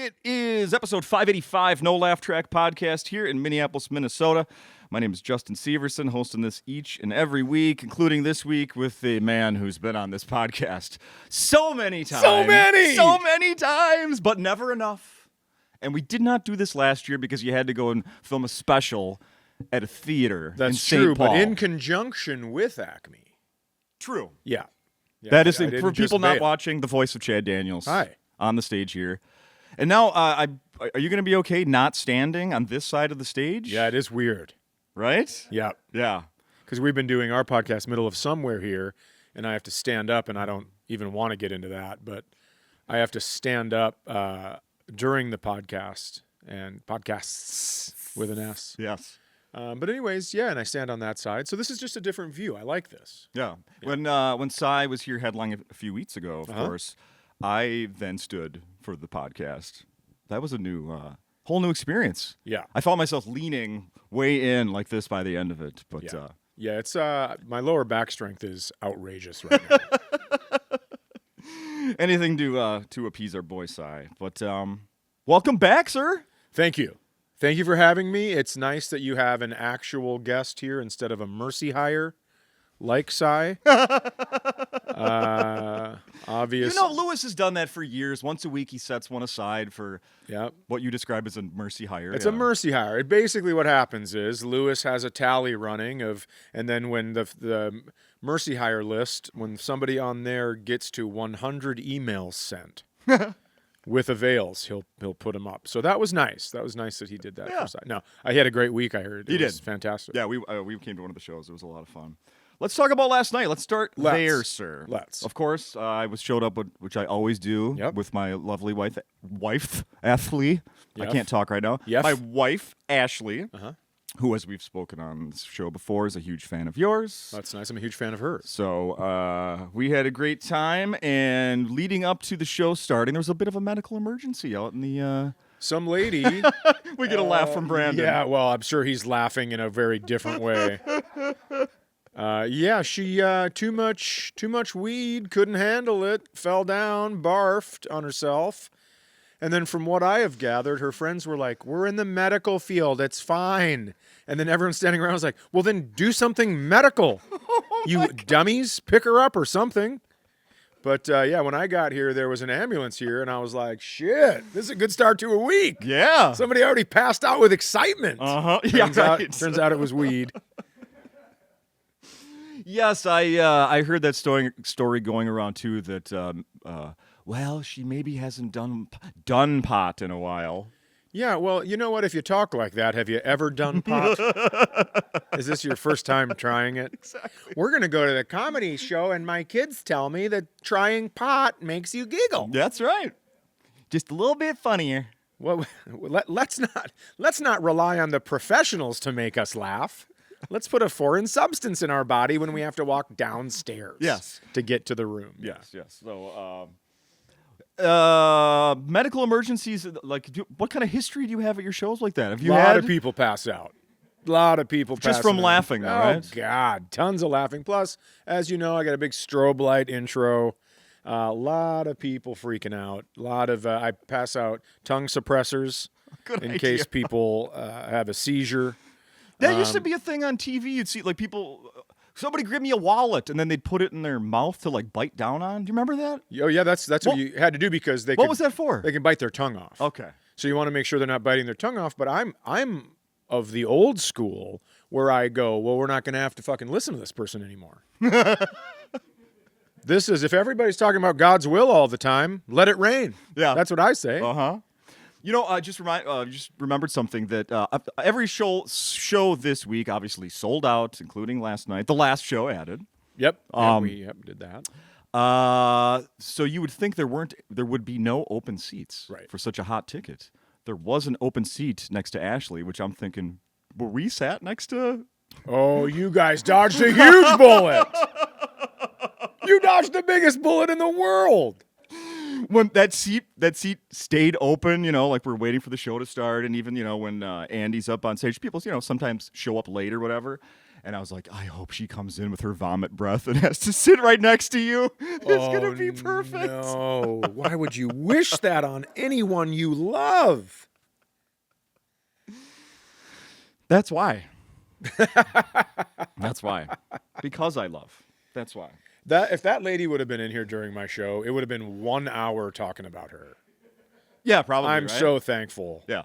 It is episode 585, No Laugh Track podcast here in Minneapolis, Minnesota. My name is Justin Severson, hosting this each and every week, including this week with the man who's been on this podcast so many times. So many times, but never enough. And we did not do this last year because you had to go and film a special at a theater in St. Paul. But in conjunction with Acme. True. Yeah. That is, for people not watching, the voice of Chad Daniels. Hi. On the stage here. And now, are you going to be okay not standing on this side of the stage? Yeah, it is weird. Right? Yeah. Yeah. Because we've been doing our podcast middle of somewhere here, and I have to stand up, and I don't even want to get into that, but I have to stand up during the podcast, and podcasts with an S. Yes. But anyways, yeah, and I stand on that side. So this is just a different view. I like this. Yeah. When Cy was here headlining a few weeks ago, of course, I then stood for the podcast. That was a whole new experience. Yeah. I found myself leaning way in like this by the end of it. But yeah, it's my lower back strength is outrageous right now. Anything to appease our boy Cy. But welcome back, sir. Thank you. Thank you for having me. It's nice that you have an actual guest here instead of a mercy hire like Cy. Obvious. You know, Lewis has done that for years. Once a week, he sets one aside for what you describe as a mercy hire. It's a mercy hire. Basically, what happens is Lewis has a tally running and then when the mercy hire list, when somebody on there gets to 100 emails sent with avails, he'll put them up. So that was nice. That was nice that he did that. Yeah. No, he had a great week. I heard He did. Was fantastic. Yeah, we came to one of the shows. It was a lot of fun. Let's talk about last night. Let's start there, sir. Let's. Of course, I showed up, which I always do, with my lovely wife, Ashley. Yep. I can't talk right now. Yep. My wife, Ashley, who, as we've spoken on this show before, is a huge fan of yours. That's nice. I'm a huge fan of hers. So we had a great time, and leading up to the show starting, there was a bit of a medical emergency out in the... Some lady... We get a laugh from Brandon. Yeah, well, I'm sure he's laughing in a very different way. She too much weed, couldn't handle it, fell down, barfed on herself. And then from what I have gathered, her friends were like, we're in the medical field, it's fine. And then everyone standing around was like, well, then do something medical. You dummies, pick her up or something. But, when I got here, there was an ambulance here, and I was like, shit, this is a good start to a week. Yeah. Somebody already passed out with excitement. Turns out it was weed. Yes, I heard that story going around, too, that, she maybe hasn't done pot in a while. Yeah, well, you know what? If you talk like that, have you ever done pot? Is this your first time trying it? Exactly. We're going to go to the comedy show, and my kids tell me that trying pot makes you giggle. That's right. Just a little bit funnier. Well, let's not rely on the professionals to make us laugh. Let's put a foreign substance in our body when we have to walk downstairs. Yes. To get to the room. Yes. So, medical emergencies, what kind of history do you have at your shows like that? Have you had... A lot of people pass out. A lot of people pass out. Just from laughing, though, right? Oh, God. Tons of laughing. Plus, as you know, I got a big strobe light intro. A lot of people freaking out. A lot of, I pass out tongue suppressors in case people have a seizure. That used to be a thing on TV. You'd see, people... Somebody give me a wallet, and then they'd put it in their mouth to bite down on. Do you remember that? Oh yeah, that's what you had to do because they. What was that for? They can bite their tongue off. Okay. So you want to make sure they're not biting their tongue off. But I'm of the old school where I go, well, we're not going to have to fucking listen to this person anymore. This is if everybody's talking about God's will all the time, let it rain. Yeah, that's what I say. You know, I just remembered something that every show this week obviously sold out, including last night. The last show added. Yep. We did that. So you would think there would be no open seats for such a hot ticket. There was an open seat next to Ashley, which I'm thinking, were we sat next to? Oh, you guys dodged a huge bullet. You dodged the biggest bullet in the world. When that seat stayed open, we're waiting for the show to start, and even when Andy's up on stage, people sometimes show up late or whatever, And I was like, I hope she comes in with her vomit breath and has to sit right next to you. It's going to be perfect. No. Why would you wish that on anyone you love? That's why. That's why. Because I love. That's why. If that lady would have been in here during my show, it would have been 1 hour talking about her. Yeah, probably. I'm right? so thankful. Yeah.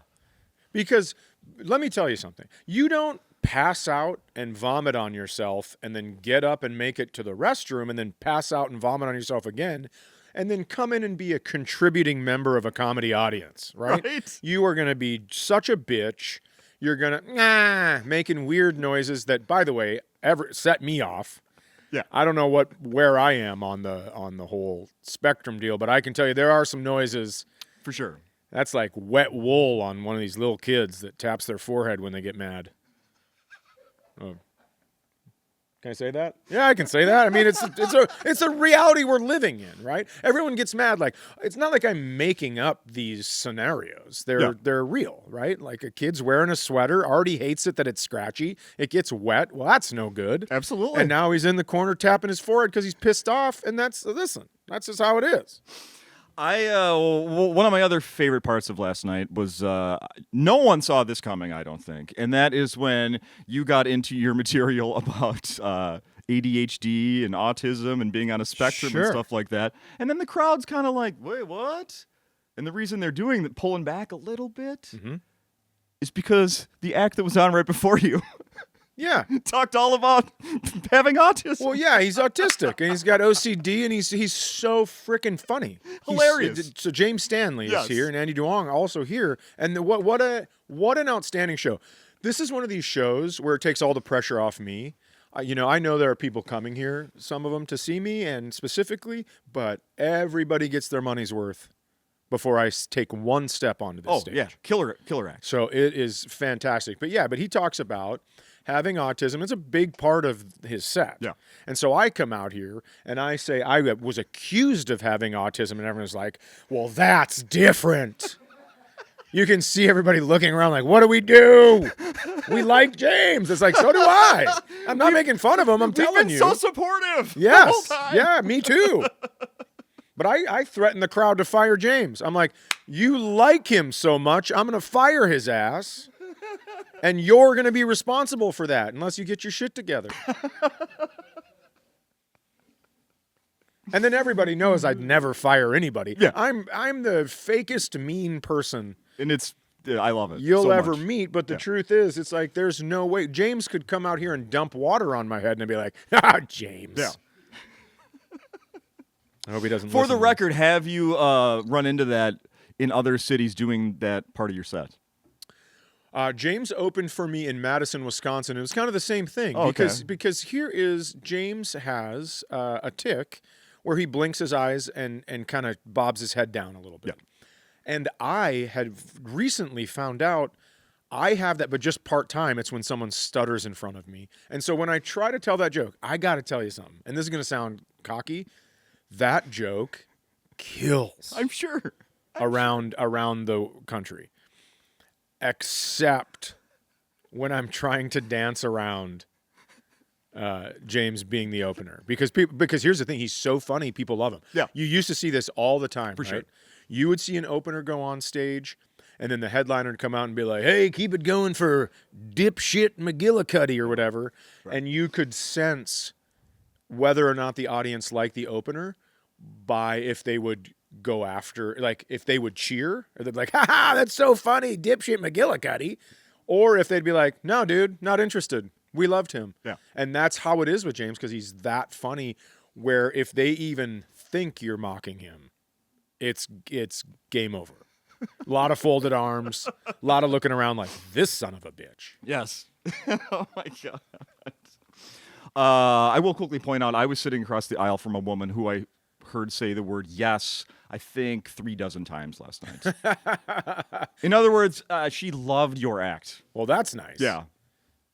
Because let me tell you something. You don't pass out and vomit on yourself and then get up and make it to the restroom and then pass out and vomit on yourself again and then come in and be a contributing member of a comedy audience, right? You are going to be such a bitch. You're going to making weird noises that, by the way, ever set me off. Yeah. I don't know where I am on the whole spectrum deal, but I can tell you there are some noises. For sure. That's like wet wool on one of these little kids that taps their forehead when they get mad. Oh. Can I say that? Yeah, I can say that. I mean, it's a reality we're living in, right? Everyone gets mad. Like, it's not like I'm making up these scenarios. They're real, right? Like a kid's wearing a sweater, already hates it that it's scratchy. It gets wet. Well, that's no good. Absolutely. And now he's in the corner tapping his forehead because he's pissed off. And that's just how it is. One of my other favorite parts of last night was no one saw this coming, I don't think, and that is when you got into your material about ADHD and autism and being on a spectrum and stuff like that, and then the crowd's kind of like, wait, what? And the reason they're doing that, pulling back a little bit, is because the act that was on right before you. Yeah. Talked all about having autism. Well, yeah, he's autistic and he's got OCD and he's so freaking funny. Hilarious. So James Stanley is here and Andy Duong also here. And what an outstanding show. This is one of these shows where it takes all the pressure off me. I know there are people coming here, some of them to see me and specifically, but everybody gets their money's worth before I take one step onto this stage. Yeah, killer act. So it is fantastic. But he talks about having autism. It's a big part of his set. Yeah. And so I come out here and I say I was accused of having autism and everyone's like, well, that's different. You can see everybody looking around like, what do we do? We like James. It's like, so do I. I'm not making fun of him. I'm telling you. So supportive. Yes. The whole time. Yeah, me too. But I threatened the crowd to fire James. I'm like, you like him so much, I'm going to fire his ass. And you're going to be responsible for that unless you get your shit together. And then everybody knows I'd never fire anybody. Yeah. I'm the fakest mean person. And I love it. You'll so ever much. meet, but the truth is, it's like there's no way. James could come out here and dump water on my head and I'd be like, James. Yeah. I hope he doesn't For listen the to me. record, have you run into that in other cities doing that part of your set? James opened for me in Madison, Wisconsin. It was kind of the same thing because here is James has a tick where he blinks his eyes and kind of bobs his head down a little bit. Yeah. And I had recently found out I have that, but just part-time. It's when someone stutters in front of me. And so when I try to tell that joke, I got to tell you something. And this is going to sound cocky. That joke kills. I'm sure. Around the country. Except when I'm trying to dance around James being the opener. Because here's the thing, he's so funny, people love him. Yeah. You used to see this all the time, right? Sure. You would see an opener go on stage, and then the headliner would come out and be like, hey, keep it going for dipshit McGillicuddy or whatever. Right. And you could sense whether or not the audience liked the opener by if they would go after, like if they would cheer, or they'd be like, ha, that's so funny, dipshit McGillicuddy. Or if they'd be like, no, dude, not interested. We loved him. Yeah. And that's how it is with James, because he's that funny, where if they even think you're mocking him, it's game over. A lot of folded arms, a lot of looking around like, this son of a bitch. Yes. Oh, my God. I will quickly point out, I was sitting across the aisle from a woman who I heard say the word yes, I think 36 times last night. In other words, she loved your act. Well, that's nice. Yeah.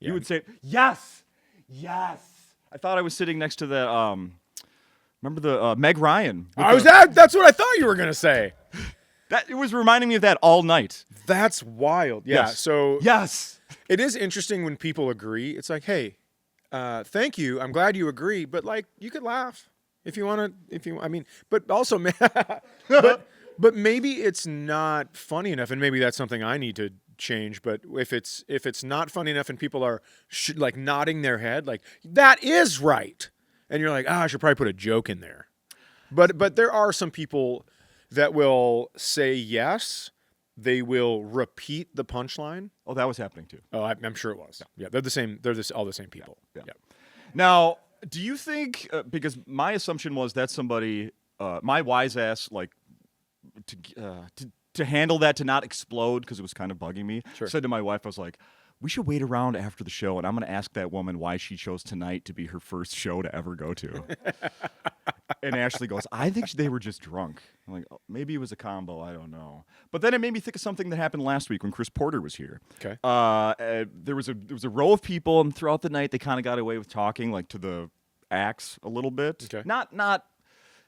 You would say, yes, yes. I thought I was sitting next to the, remember the Meg Ryan? That's what I thought you were going to say. It was reminding me of that all night. That's wild. Yeah. Yes. So yes, it is interesting when people agree. It's like, hey, thank you. I'm glad you agree, but like you could laugh if you want to. I mean, but also, but maybe it's not funny enough, and maybe that's something I need to change. But if it's not funny enough, and people are like nodding their head, like that is right, and you're like, I should probably put a joke in there. But there are some people that will say yes. They will repeat the punchline. Oh, that was happening too. Oh, I'm sure it was. Yeah, they're the same. They're all the same people. Yeah. Now, do you think? Because my assumption was that somebody, my wise ass, like to handle that, to not explode because it was kind of bugging me. Sure. Said to my wife, I was like, we should wait around after the show, and I'm going to ask that woman why she chose tonight to be her first show to ever go to. And Ashley goes, I think they were just drunk. I'm like, oh, maybe it was a combo. I don't know. But then it made me think of something that happened last week when Chris Porter was here. Okay. There was a row of people, and throughout the night they kind of got away with talking like to the acts a little bit. Okay. Not.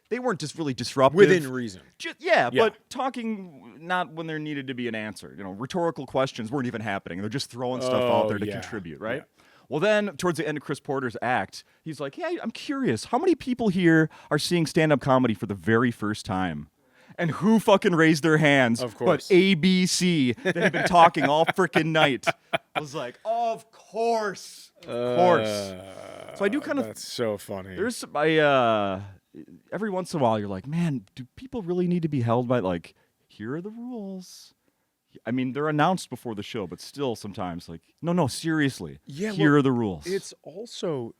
They weren't just really disruptive. Within reason. Yeah, but talking not when there needed to be an answer. You know, rhetorical questions weren't even happening. They're just throwing stuff out there to contribute, right? Yeah. Well, then, towards the end of Chris Porter's act, he's like, hey, I'm curious. How many people here are seeing stand-up comedy for the very first time? And who fucking raised their hands? Of course. But ABC that had been talking all freaking night. I was like, of course. Of course. So I do kind of... That's so funny. There's... every once in a while, you're like, man, do people really need to be held by, like, here are the rules? I mean, they're announced before the show, but still sometimes, like, no, seriously. Yeah, here are the rules. It's also,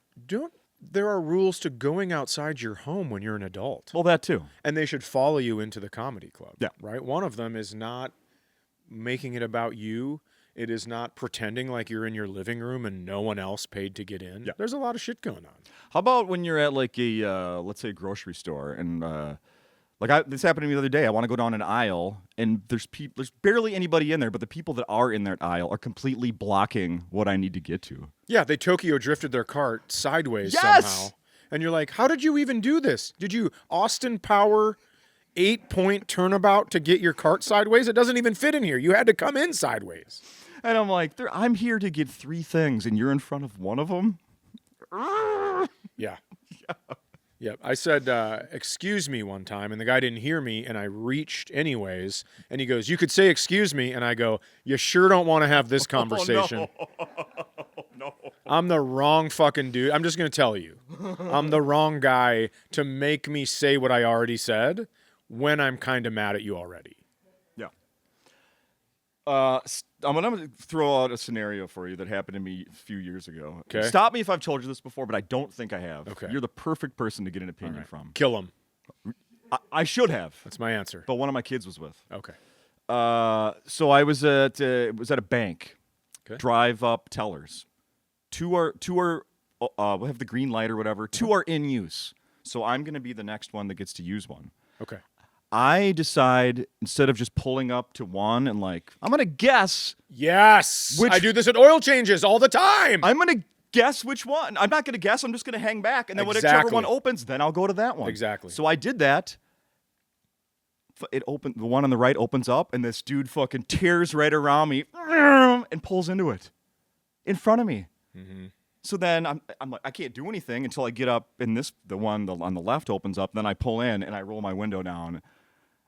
there are rules to going outside your home when you're an adult. Well, that too. And they should follow you into the comedy club. Yeah. Right? One of them is not making it about you. It is not pretending like you're in your living room and no one else paid to get in. Yeah. There's a lot of shit going on. How about when you're at, like, a, let's say, a grocery store, and, this happened to me the other day. I want to go down an aisle, and there's barely anybody in there, but the people that are in that aisle are completely blocking what I need to get to. Yeah, they Tokyo drifted their cart sideways Yes! somehow. And you're like, how did you even do this? Did you Austin Power 8-point turnabout to get your cart sideways? It doesn't even fit in here. You had to come in sideways. And I'm like, I'm here to get 3 things, and you're in front of one of them? Yeah. Yep. I said, excuse me one time, and the guy didn't hear me, and I reached anyways. And he goes, you could say excuse me. And I go, you sure don't want to have this conversation. No. I'm the wrong fucking dude. I'm just going to tell you. I'm the wrong guy to make me say what I already said when I'm kind of mad at you already. Yeah. I'm going to throw out a scenario for you that happened to me a few years ago. Okay. Stop me if I've told you this before, but I don't think I have. Okay. You're the perfect person to get an opinion from. Kill him. I should have. That's my answer. But one of my kids was with. Okay. So I was at a bank. Okay. Drive up tellers. Two are we have the green light or whatever. 2 are in use. So I'm going to be the next one that gets to use one. Okay. I decide, instead of just pulling up to one and like, I'm going to guess. Yes. I do this at oil changes all the time. I'm going to guess which one. I'm not going to guess. I'm just going to hang back. And then whichever one opens, then I'll go to that one. Exactly. So I did that. It opened. The one on the right opens up, and this dude fucking tears right around me and pulls into it in front of me. Mm-hmm. So then I'm like, I can't do anything until I get up, and the one on the left opens up. Then I pull in, and I roll my window down,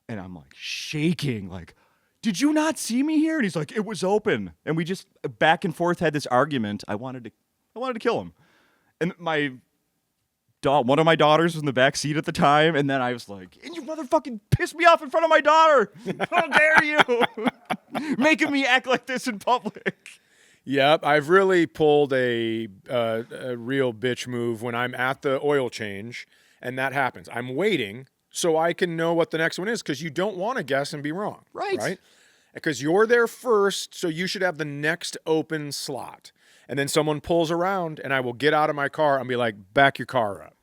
and I'm like shaking, like, did you not see me here? And he's like, it was open. And we just back and forth had this argument. I wanted to kill him. And one of my daughters was in the back seat at the time, and then I was like, and you motherfucking pissed me off in front of my daughter. How dare you? Making me act like this in public. Yep, I've really pulled a real bitch move when I'm at the oil change, and that happens. I'm waiting so I can know what the next one is, because you don't want to guess and be wrong. Right? Because you're there first, so you should have the next open slot. And then someone pulls around, and I will get out of my car and be like, back your car up.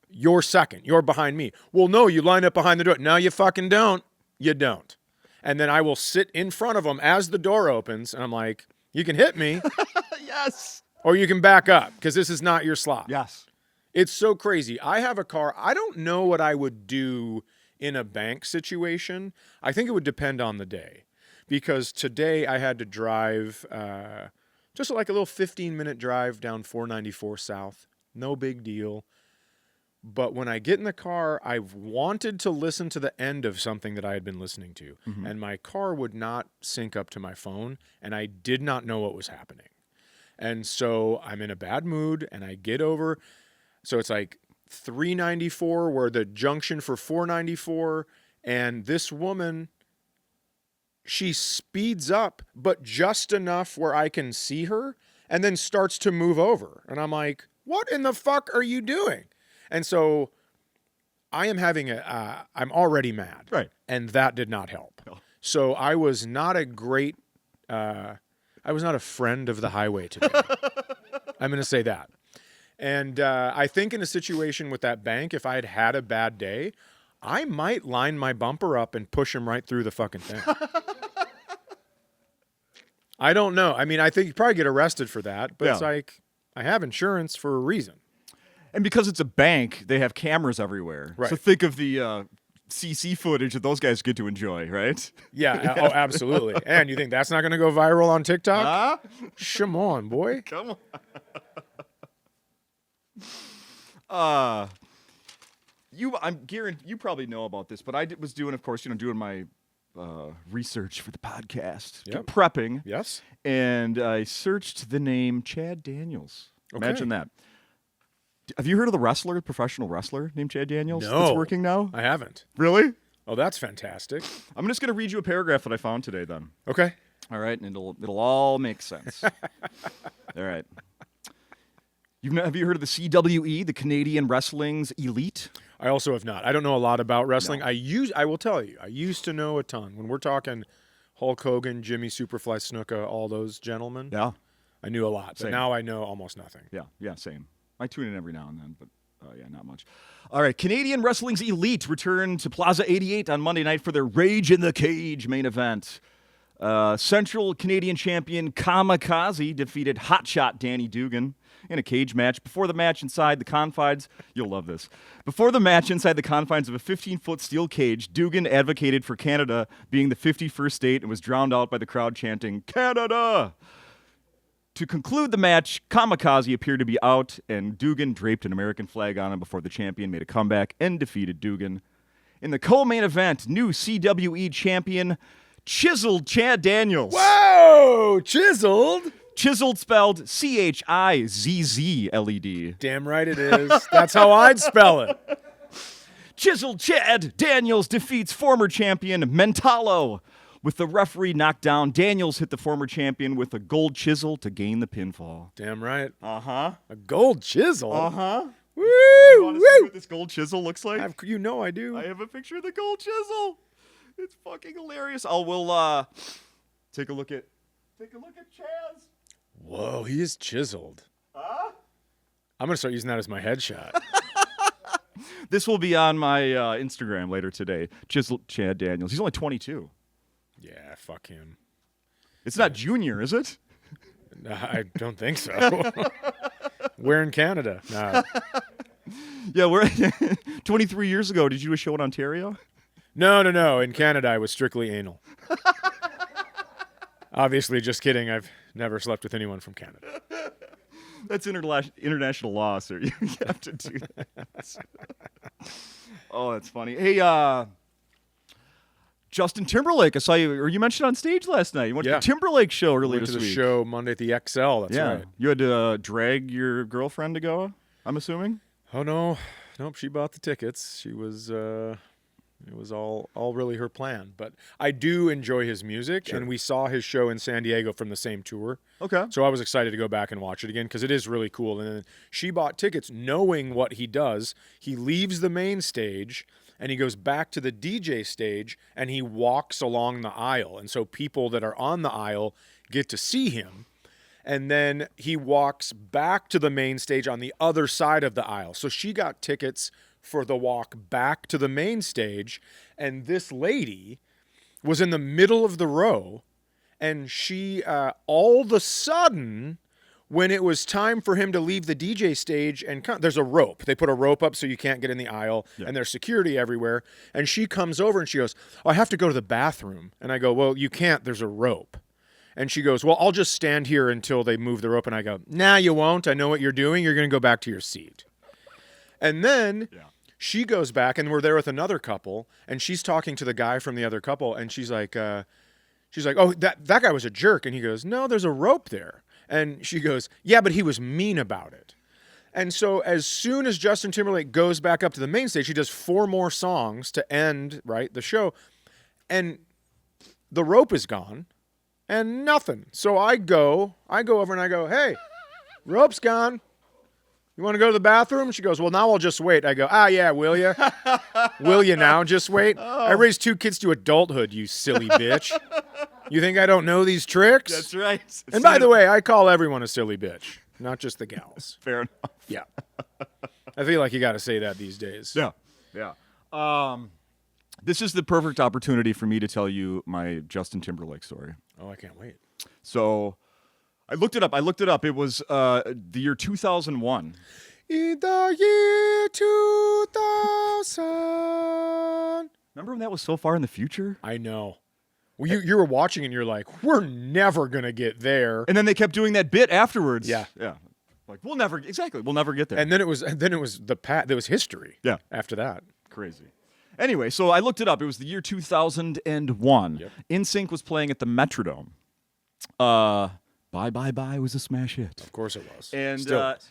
You're second. You're behind me. Well, no, you line up behind the door. No, you fucking don't. You don't. And then I will sit in front of them as the door opens, and I'm like, you can hit me. Yes. Or you can back up, because this is not your slot. Yes. It's so crazy. I have a car. I don't know what I would do in a bank situation. I think it would depend on the day. Because today I had to drive to Just like a little 15-minute drive down 494 South. No big deal. But when I get in the car, I've wanted to listen to the end of something that I had been listening to. Mm-hmm. And my car would not sync up to my phone, and I did not know what was happening. And so I'm in a bad mood, and I get over. So it's like 394, where the junction for 494, and this woman, she speeds up, but just enough where I can see her, and then starts to move over. And I'm like, what in the fuck are you doing? And so I am having I'm already mad. Right. And that did not help. No. So I was not a great, I was not a friend of the highway today. I'm going to say that. And I think in a situation with that bank, if I had had a bad day, I might line my bumper up and push him right through the fucking thing. I don't know. I mean, I think you'd probably get arrested for that, but it's like, I have insurance for a reason. And because it's a bank, they have cameras everywhere. Right. So think of the CC footage that those guys get to enjoy, right? Yeah. Oh, absolutely. And you think that's not going to go viral on TikTok? Come on, boy. Come on. I'm guaranteed you probably know about this, but I was doing, of course, doing my research for the podcast, Yep. prepping. Yes. And I searched the name Chad Daniels. Okay. Imagine that. Have you heard of the professional wrestler named Chad Daniels No. that's working now? I haven't. Really? Oh, that's fantastic. I'm just going to read you a paragraph that I found today then. Okay. All right, and it'll all make sense. All right. Have you heard of the CWE, the Canadian Wrestling's Elite? I also have not. I don't know a lot about wrestling. No. I will tell you, I used to know a ton. When we're talking Hulk Hogan, Jimmy Superfly Snuka, all those gentlemen, Yeah. I knew a lot. But Same. now I know almost nothing. Yeah, same. I tune in every now and then, but not much. All right, Canadian Wrestling's Elite returned to Plaza 88 on Monday night for their Rage in the Cage main event. Central Canadian champion Kamikaze defeated Hotshot Danny Dugan in a cage match. Before the match inside the confines, you'll love this. Before the match inside the confines of a 15-foot steel cage, Dugan advocated for Canada being the 51st state and was drowned out by the crowd chanting, "Canada!" To conclude the match, Kamikaze appeared to be out, and Dugan draped an American flag on him before the champion made a comeback and defeated Dugan. In the co-main event, new CWE champion, Chiseled Chad Daniels. Whoa! Chiseled? Chiseled spelled Chizzled. Damn right it is. That's how I'd spell it. Chiseled Chad Daniels defeats former champion Mentalo. With the referee knocked down, Daniels hit the former champion with a gold chisel to gain the pinfall. Damn right. Uh-huh. A gold chisel? Uh-huh. Woo! You want to see Woo! what this gold chisel looks like? You know I do. I have a picture of the gold chisel. It's fucking hilarious. We'll take a look at Chaz. Whoa, he is chiseled. Huh? I'm going to start using that as my headshot. This will be on my Instagram later today. Chiseled Chad Daniels. He's only 22. Yeah, fuck him. It's not junior, is it? I don't think so. We're in Canada. Nah. Yeah, we're 23 years ago. Did you do a show in Ontario? No. In Canada, I was strictly anal. Obviously, just kidding. I've never slept with anyone from Canada. That's international law, sir. You have to do that. Oh, that's funny. Hey, Justin Timberlake, I saw you, or you mentioned on stage last night. You went to the Timberlake show earlier Went this to the week. show Monday at the XL. That's right. You had to drag your girlfriend to go, I'm assuming? Oh, no. Nope, she bought the tickets. She was, it was all really her plan. But I do enjoy his music, and we saw his show in San Diego from the same tour. Okay. So I was excited to go back and watch it again because it is really cool. And then she bought tickets knowing what he does. He leaves the main stage, and he goes back to the DJ stage, and he walks along the aisle. And so people that are on the aisle get to see him. And then he walks back to the main stage on the other side of the aisle. So she got tickets for the walk back to the main stage. And this lady was in the middle of the row. And she, all of a sudden, when it was time for him to leave the DJ stage, and there's a rope. They put a rope up so you can't get in the aisle, and there's security everywhere. And she comes over and she goes, "Oh, I have to go to the bathroom." And I go, "Well, you can't. There's a rope." And she goes, well, I'll just stand here until they move the rope. And I go, nah, you won't. I know what you're doing. You're going to go back to your seat. And then she goes back, and we're there with another couple, and she's talking to the guy from the other couple, and she's like, oh, that guy was a jerk. And he goes, no, there's a rope there. And she goes, yeah, but he was mean about it. And so as soon as Justin Timberlake goes back up to the main stage, he does 4 more songs to end, right, the show. And the rope is gone. And nothing. So I go over and I go, hey, rope's gone. You want to go to the bathroom? She goes, well, now I'll just wait. I go, yeah, will you? Will you now just wait? Oh. I raised 2 kids to adulthood, you silly bitch. You think I don't know these tricks? That's right. And by the way, I call everyone a silly bitch, not just the gals. Fair enough. Yeah. I feel like you got to say that these days. Yeah. This is the perfect opportunity for me to tell you my Justin Timberlake story. Oh, I can't wait. So I looked it up. It was the year 2001. In the year 2000. Remember when that was so far in the future? I know. Well, you were watching and you're like, we're never going to get there. And then they kept doing that bit afterwards. Yeah. Like, we'll never get there. And then it was there was history. Yeah. After that. Crazy. Anyway, so I looked it up. It was the year 2001. Yep. NSYNC was playing at the Metrodome. Bye Bye Bye was a smash hit. Of course it was. And Still is.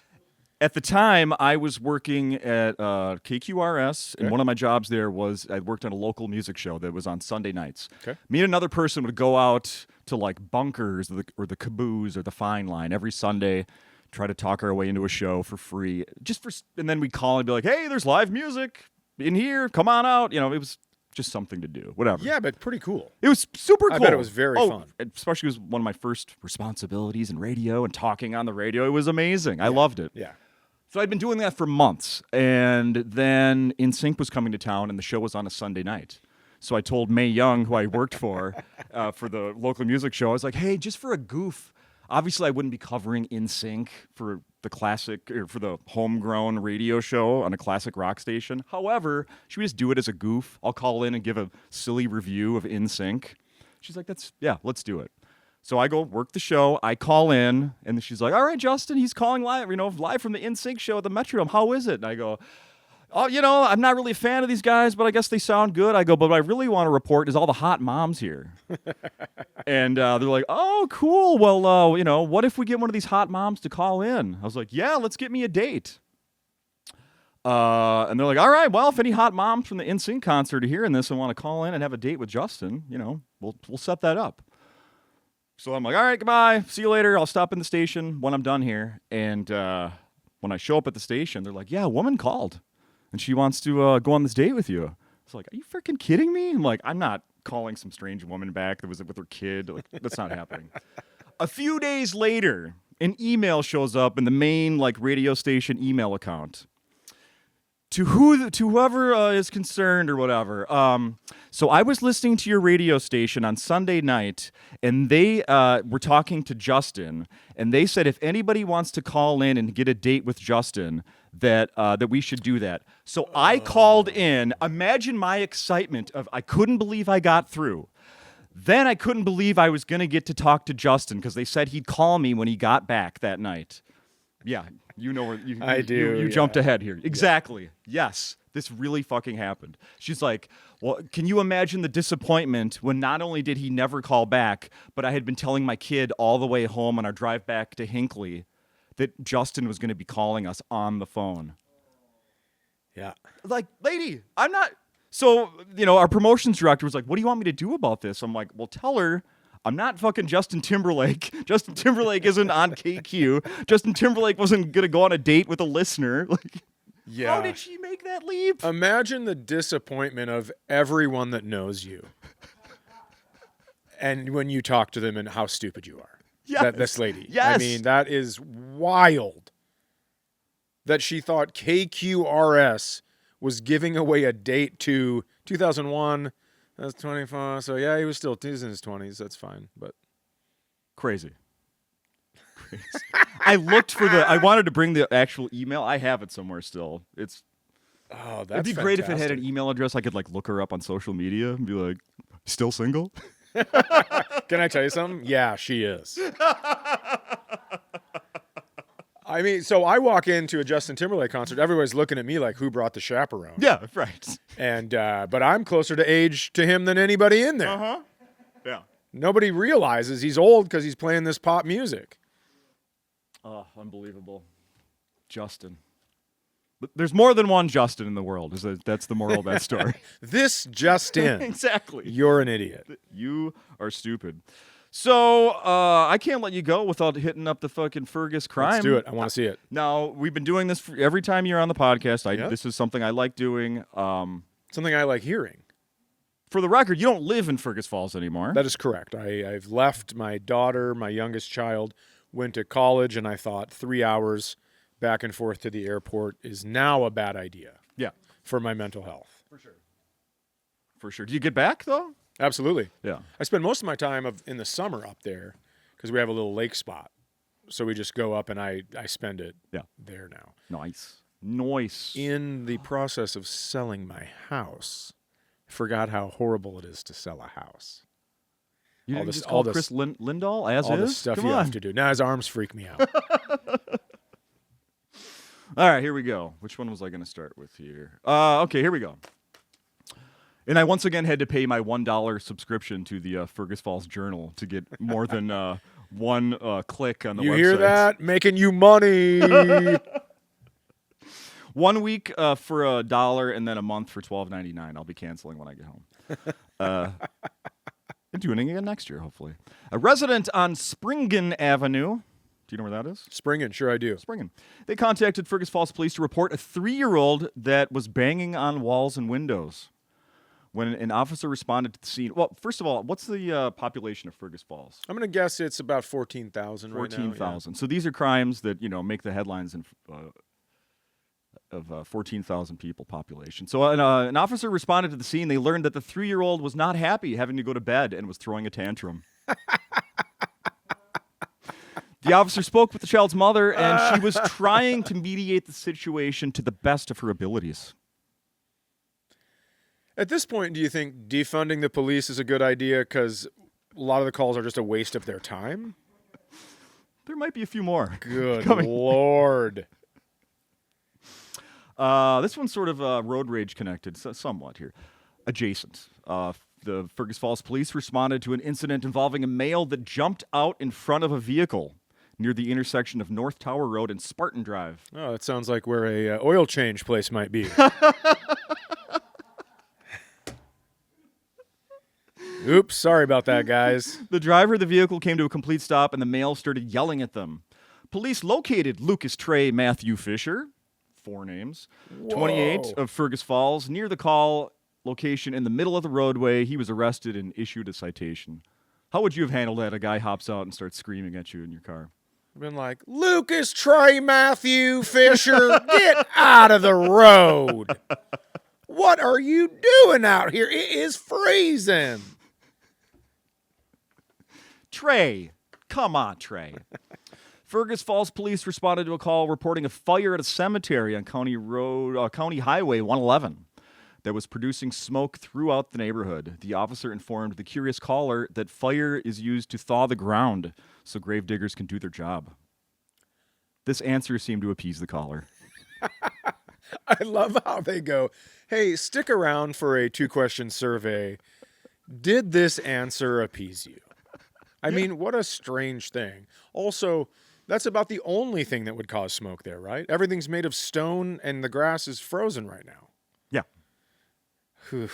at the time, I was working at KQRS, and one of my jobs there was I worked on a local music show that was on Sunday nights. Okay. Me and another person would go out to like Bunkers or the Caboose or the Fine Line every Sunday, try to talk our way into a show for free, and then we'd call and be like, "Hey, there's live music in here. Come on out." You know, it was just something to do. Whatever. Yeah, but pretty cool. It was super cool. I bet it was very fun. Especially it was one of my first responsibilities in radio and talking on the radio. It was amazing. I loved it. Yeah. So I'd been doing that for months, and then NSYNC was coming to town, and the show was on a Sunday night. So I told Mae Young, who I worked for the local music show, I was like, "Hey, just for a goof, obviously I wouldn't be covering NSYNC for the classic or for the homegrown radio show on a classic rock station. However, should we just do it as a goof? I'll call in and give a silly review of NSYNC." She's like, let's do it. So I go work the show. I call in, and she's like, "All right, Justin, he's calling live from the NSYNC show at the Metrodome. How is it?" And I go, "Oh, I'm not really a fan of these guys, but I guess they sound good." I go, "But what I really want to report is all the hot moms here." And they're like, "Oh, cool. Well, what if we get one of these hot moms to call in?" I was like, "Yeah, let's get me a date." And they're like, "All right, well, if any hot moms from the NSYNC concert are hearing this and want to call in and have a date with Justin, we'll set that up." So I'm like, "All right, goodbye. See you later. I'll stop in the station when I'm done here." And when I show up at the station, they're like, "Yeah, a woman called, and she wants to go on this date with you." It's like, "Are you freaking kidding me?" I'm like, "I'm not calling some strange woman back that was with her kid. Like, that's not happening." A few days later, an email shows up in the main radio station email account. To whoever is concerned or whatever. So I was listening to your radio station on Sunday night, and they were talking to Justin, and they said if anybody wants to call in and get a date with Justin, that we should do that. So I called in. Imagine my excitement of I couldn't believe I got through. Then I couldn't believe I was going to get to talk to Justin because they said he'd call me when he got back that night. Yeah. You know where you jumped ahead here. Exactly. Yeah. Yes. This really fucking happened. She's like, "Well, can you imagine the disappointment when not only did he never call back, but I had been telling my kid all the way home on our drive back to Hinckley that Justin was going to be calling us on the phone." Yeah. Like, lady, I'm not. So, our promotions director was like, "What do you want me to do about this?" I'm like, "Well, tell her I'm not fucking Justin Timberlake. Justin Timberlake isn't on KQ. Justin Timberlake wasn't going to go on a date with a listener." Yeah. How did she make that leap? Imagine the disappointment of everyone that knows you. And when you talk to them and how stupid you are. Yes. This lady. Yes. I mean, that is wild. That she thought KQRS was giving away a date to 2001. That's 25. So, yeah, he was in his 20s. That's fine. But Crazy. I looked for I wanted to bring the actual email. I have it somewhere still. It'd be great if it had an email address. I could look her up on social media and be like, "Still single?" Can I tell you something? Yeah, she is. I mean, so I walk into a Justin Timberlake concert. Everybody's looking at me like, who brought the chaperone? Yeah, right. And but I'm closer to age to him than anybody in there. Uh-huh. Yeah. Nobody realizes he's old because he's playing this pop music. Oh, unbelievable. Justin. But there's more than one Justin in the world. That's the moral of that story. This Justin. Exactly. You're an idiot. You are stupid. So I can't let you go without hitting up the fucking Fergus crime. Let's do it. I want to see it. Now, we've been doing this every time you're on the podcast. Yep. This is something I like doing. Something I like hearing. For the record, you don't live in Fergus Falls anymore. That is correct. I've left. My daughter, my youngest child, went to college, and I thought 3 hours back and forth to the airport is now a bad idea. Yeah. For my mental health. For sure. For sure. Do you get back, though? Absolutely. Yeah. I spend most of my time in the summer up there because we have a little lake spot. So we just go up and I spend it there now. Nice. Nice. In the process of selling my house, I forgot how horrible it is to sell a house. You didn't just call Chris Lindahl as all is? the stuff Come you on. have to do. Now his arms freak me out. All right, here we go. Which one was I going to start with here? Okay, here we go. And I once again had to pay my $1 subscription to the Fergus Falls Journal to get more than one click on the website. You hear that? Making you money. 1 week for $1 and then a month for $12.99. I'll be canceling when I get home. And doing it again next year, hopefully. A resident on Springen Avenue. Do you know where that is? Springen, sure I do. Springen. They contacted Fergus Falls police to report a 3-year-old that was banging on walls and windows. When an officer responded to the scene, well, first of all, what's the population of Fergus Falls? I'm going to guess it's about 14,000 right now. 14,000. So these are crimes that, make the headlines of 14,000 people population. So an officer responded to the scene. They learned that the 3-year-old was not happy having to go to bed and was throwing a tantrum. The officer spoke with the child's mother, and she was trying to mediate the situation to the best of her abilities. At this point, do you think defunding the police is a good idea because a lot of the calls are just a waste of their time? There might be a few more. Good Lord. This one's sort of road rage connected, somewhat here. Adjacent. The Fergus Falls police responded to an incident involving a male that jumped out in front of a vehicle near the intersection of North Tower Road and Spartan Drive. Oh, that sounds like where a oil change place might be. Oops, sorry about that, guys. The driver of the vehicle came to a complete stop, and the male started yelling at them. Police located Lucas Trey Matthew Fisher, 4 names, 28 of Fergus Falls. Near the call location in the middle of the roadway, he was arrested and issued a citation. How would you have handled that? A guy hops out and starts screaming at you in your car. I've been like, Lucas Trey Matthew Fisher, get out of the road. What are you doing out here? It is freezing. Trey. Come on, Trey. Fergus Falls police responded to a call reporting a fire at a cemetery on County Highway 111 that was producing smoke throughout the neighborhood. The officer informed the curious caller that fire is used to thaw the ground so gravediggers can do their job. This answer seemed to appease the caller. I love how they go, hey, stick around for a 2-question survey. Did this answer appease you? I mean, what a strange thing. Also, that's about the only thing that would cause smoke there, right? Everything's made of stone and the grass is frozen right now. Yeah. Whew.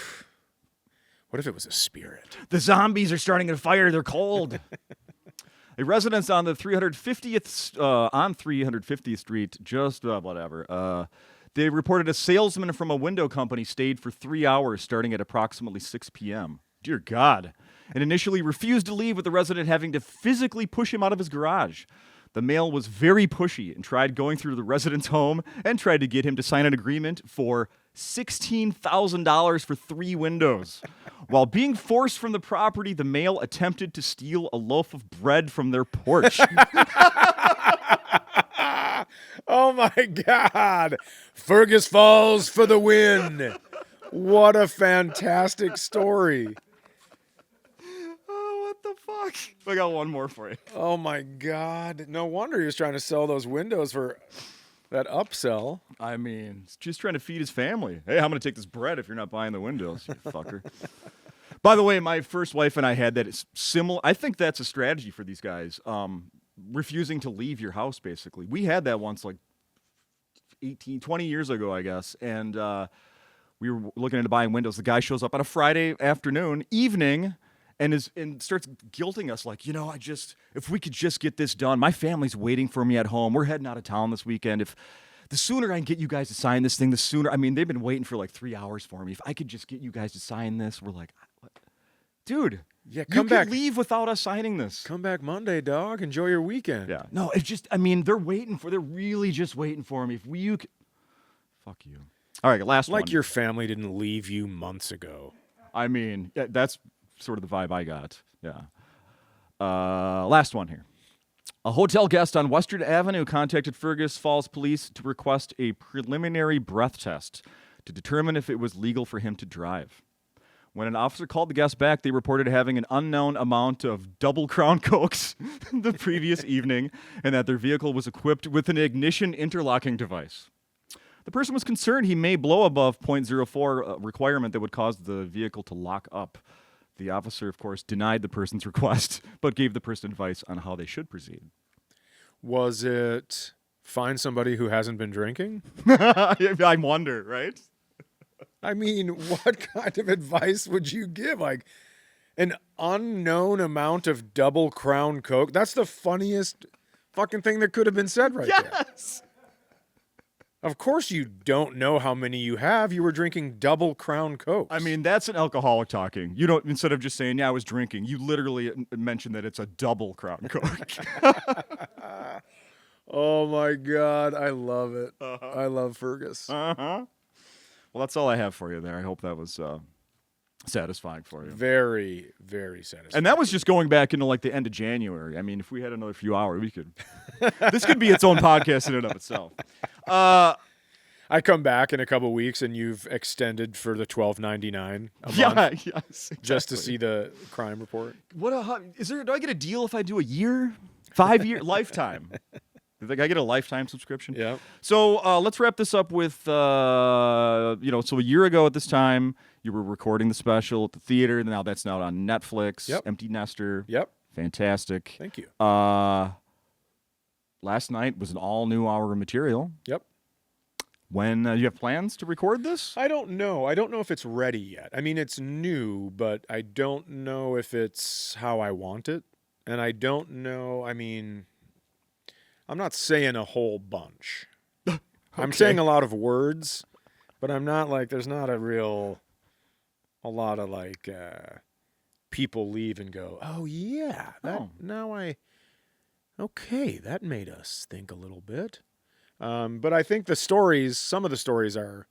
What if it was a spirit? The zombies are starting a fire. They're cold. A resident on the 350th Street, just whatever. They reported a salesman from a window company stayed for 3 hours, starting at approximately 6 p.m. Dear God. And initially refused to leave, with the resident having to physically push him out of his garage. The male was very pushy and tried going through the resident's home and tried to get him to sign an agreement for $16,000 for 3 windows. While being forced from the property, the male attempted to steal a loaf of bread from their porch. Oh my God. Fergus Falls for the win. What a fantastic story. fuck? I got one more for you. Oh my God! No wonder he was trying to sell those windows for that upsell. I mean, he's just trying to feed his family. Hey, I'm going to take this bread if you're not buying the windows, you fucker. By the way, my first wife and I had that similar. I think that's a strategy for these guys. Refusing to leave your house, basically. We had that once, like 20 years ago, I guess. And we were looking into buying windows. The guy shows up on a Friday evening, and starts guilting us like, if we could just get this done. My family's waiting for me at home. We're heading out of town this weekend. If the sooner I can get you guys to sign this thing, the sooner. I mean, they've been waiting for like 3 hours for me. If I could just get you guys to sign this, we're like, what? Dude, Yeah, you could leave without us signing this. Come back Monday, dog. Enjoy your weekend. Yeah. No, it's just, they're really just waiting for me. If you could, fuck you. All right, last one. Like your family didn't leave you months ago. I mean, that's sort of the vibe I got. Yeah. Last one here. A hotel guest on Western Avenue contacted Fergus Falls police to request a preliminary breath test to determine if it was legal for him to drive. When an officer called the guest back, they reported having an unknown amount of double Crown Cokes the previous evening and that their vehicle was equipped with an ignition interlocking device. The person was concerned he may blow above .04 requirement that would cause the vehicle to lock up. The officer, of course, denied the person's request, but gave the person advice on how they should proceed. Was it find somebody who hasn't been drinking? I wonder, right? I mean, what kind of advice would you give? Like, an unknown amount of double Crown Coke? That's the funniest fucking thing that could have been said right there. Yes! Of course you don't know how many you have. You were drinking double Crown Cokes. I mean, that's an alcoholic talking. You don't, instead of just saying, yeah, I was drinking, you literally mentioned that it's a double Crown Coke. Oh my God, I love it. I love Fergus. Well, that's all I have for you there. I hope that was satisfying for you. Very, very satisfying. And that was just going back into like the end of January. I mean, if we had another few hours, we could. This could be its own podcast in and of itself. I come back in a couple weeks and you've extended for the $12.99 a month. Yes, exactly. Just to see the crime report. Do I get a deal if I do a year? 5 year lifetime? Like I get a lifetime subscription. Yeah. So let's wrap this up with so a year ago at this time you were recording the special at the theater. Now that's now on Netflix. Yep. Empty Nester. Yep. Fantastic. Thank you. Last night was an all new hour of material. Yep. When you have plans to record this? I don't know. I don't know if it's ready yet. I mean, it's new, but I don't know if it's how I want it. And I don't know. I mean, I'm not saying a whole bunch. Okay. I'm saying a lot of words, but I'm not like, there's not a lot of like people leave and go, oh yeah, okay, that made us think a little bit. But I think some of the stories are,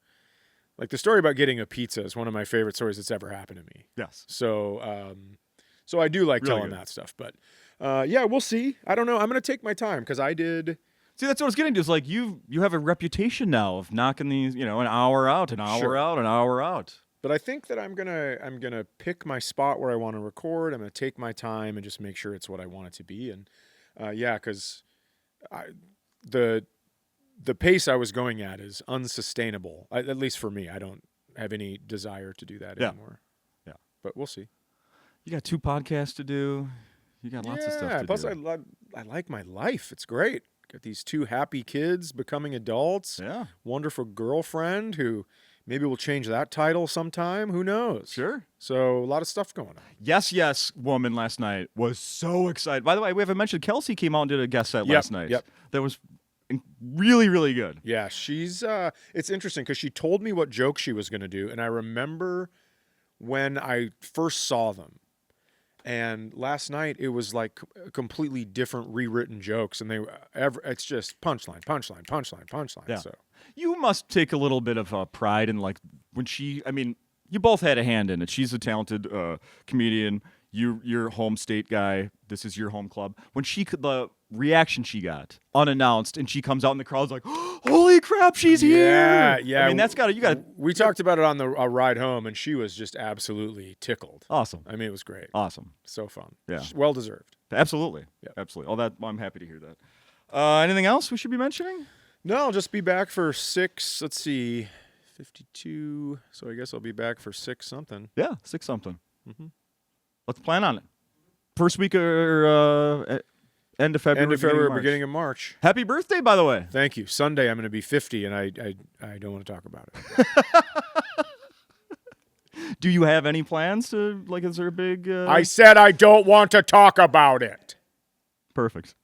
like the story about getting a pizza is one of my favorite stories that's ever happened to me. Yes. So I do like really telling that stuff, but yeah, we'll see. I don't know. I'm going to take my time because I did. See, that's what I was getting to. Is like you have a reputation now of knocking these, an hour out, an hour out, an hour out. But I think that I'm gonna pick my spot where I want to record. I'm gonna take my time and just make sure it's what I want it to be. And because the pace I was going at is unsustainable. At least for me, I don't have any desire to do that anymore. Yeah, but we'll see. You got 2 podcasts to do. You got lots of stuff to do. Plus, I like my life. It's great. Got these 2 happy kids becoming adults. Yeah. Wonderful girlfriend who maybe we'll change that title sometime. Who knows? Sure. So a lot of stuff going on. Yes, woman last night was so excited. By the way, we haven't mentioned Kelsey came out and did a guest set last night. Yep. That was really, really good. Yeah, she's. It's interesting because she told me what joke she was going to do, and I remember when I first saw them. And last night it was like completely different rewritten jokes, and it's just punchline. Yeah. So You must take a little bit of pride in like when you both had a hand in it. She's a talented comedian. You're home state guy. This is your home club. When the reaction she got unannounced, and she comes out in the crowd's like, "Holy crap, she's here!" Yeah. I mean, you got. We talked about it on the ride home, and she was just absolutely tickled. Awesome. I mean, it was great. Awesome. So fun. Yeah. Well deserved. Absolutely. Yep. Absolutely. I'm happy to hear that. Anything else we should be mentioning? No, I'll just be back for 6. Let's see, 52. So I guess I'll be back for 6 something. Yeah, 6 something. Mm-hmm. Let's plan on it. First week or end of February. End of February, March. beginning of March. Happy birthday, by the way. Thank you. Sunday I'm going to be 50, and I don't want to talk about it. Do you have any plans to, is there a big... I said I don't want to talk about it. Perfect.